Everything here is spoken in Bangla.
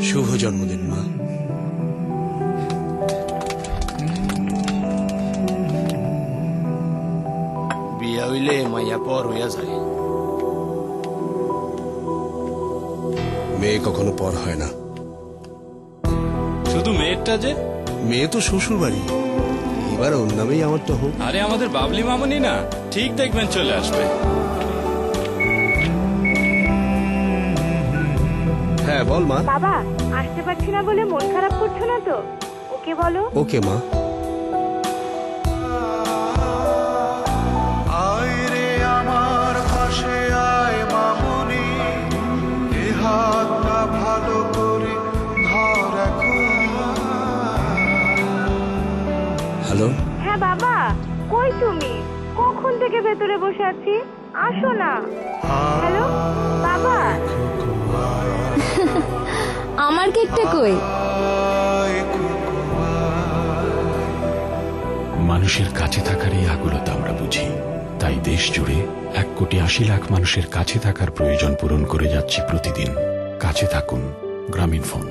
শুভ জন্মদিন মা। বিয়া হইলে মাইয়া পর হইয়া যায়। মেয়ে কখনো পর হয় না। শুধু মেয়েরটা যে? মেয়ে তো শ্বশুর বাড়ি, এবার ওর নামেই আমার তো হোক। আরে আমাদের বাবলি মামনি না, ঠিক দেখবেন চলে আসবে। হ্যাঁ বল মা। বাবা আসতে পারছি না বলে মন খারাপ করছো না তো? ওকে বলো। ওকে মা। আয় রে আমার পাশে আয় মামনি, এ হাতটা ভালো করে ধর এখন। হ্যালো। হ্যাঁ বাবা, কই তুমি? কখন থেকে ভেতরে বসে আছি, আসো না। হ্যালো বাবা। আমার কেকটা কই? মানুষের কাছে থাকার এই আকুলতা আমরা বুঝি, তাই দেশ জুড়ে 1,80,00,000 মানুষের কাছে থাকার প্রয়োজন পূরণ করে যাচ্ছি প্রতিদিন। কাছে থাকুন, গ্রামীণ ফোন।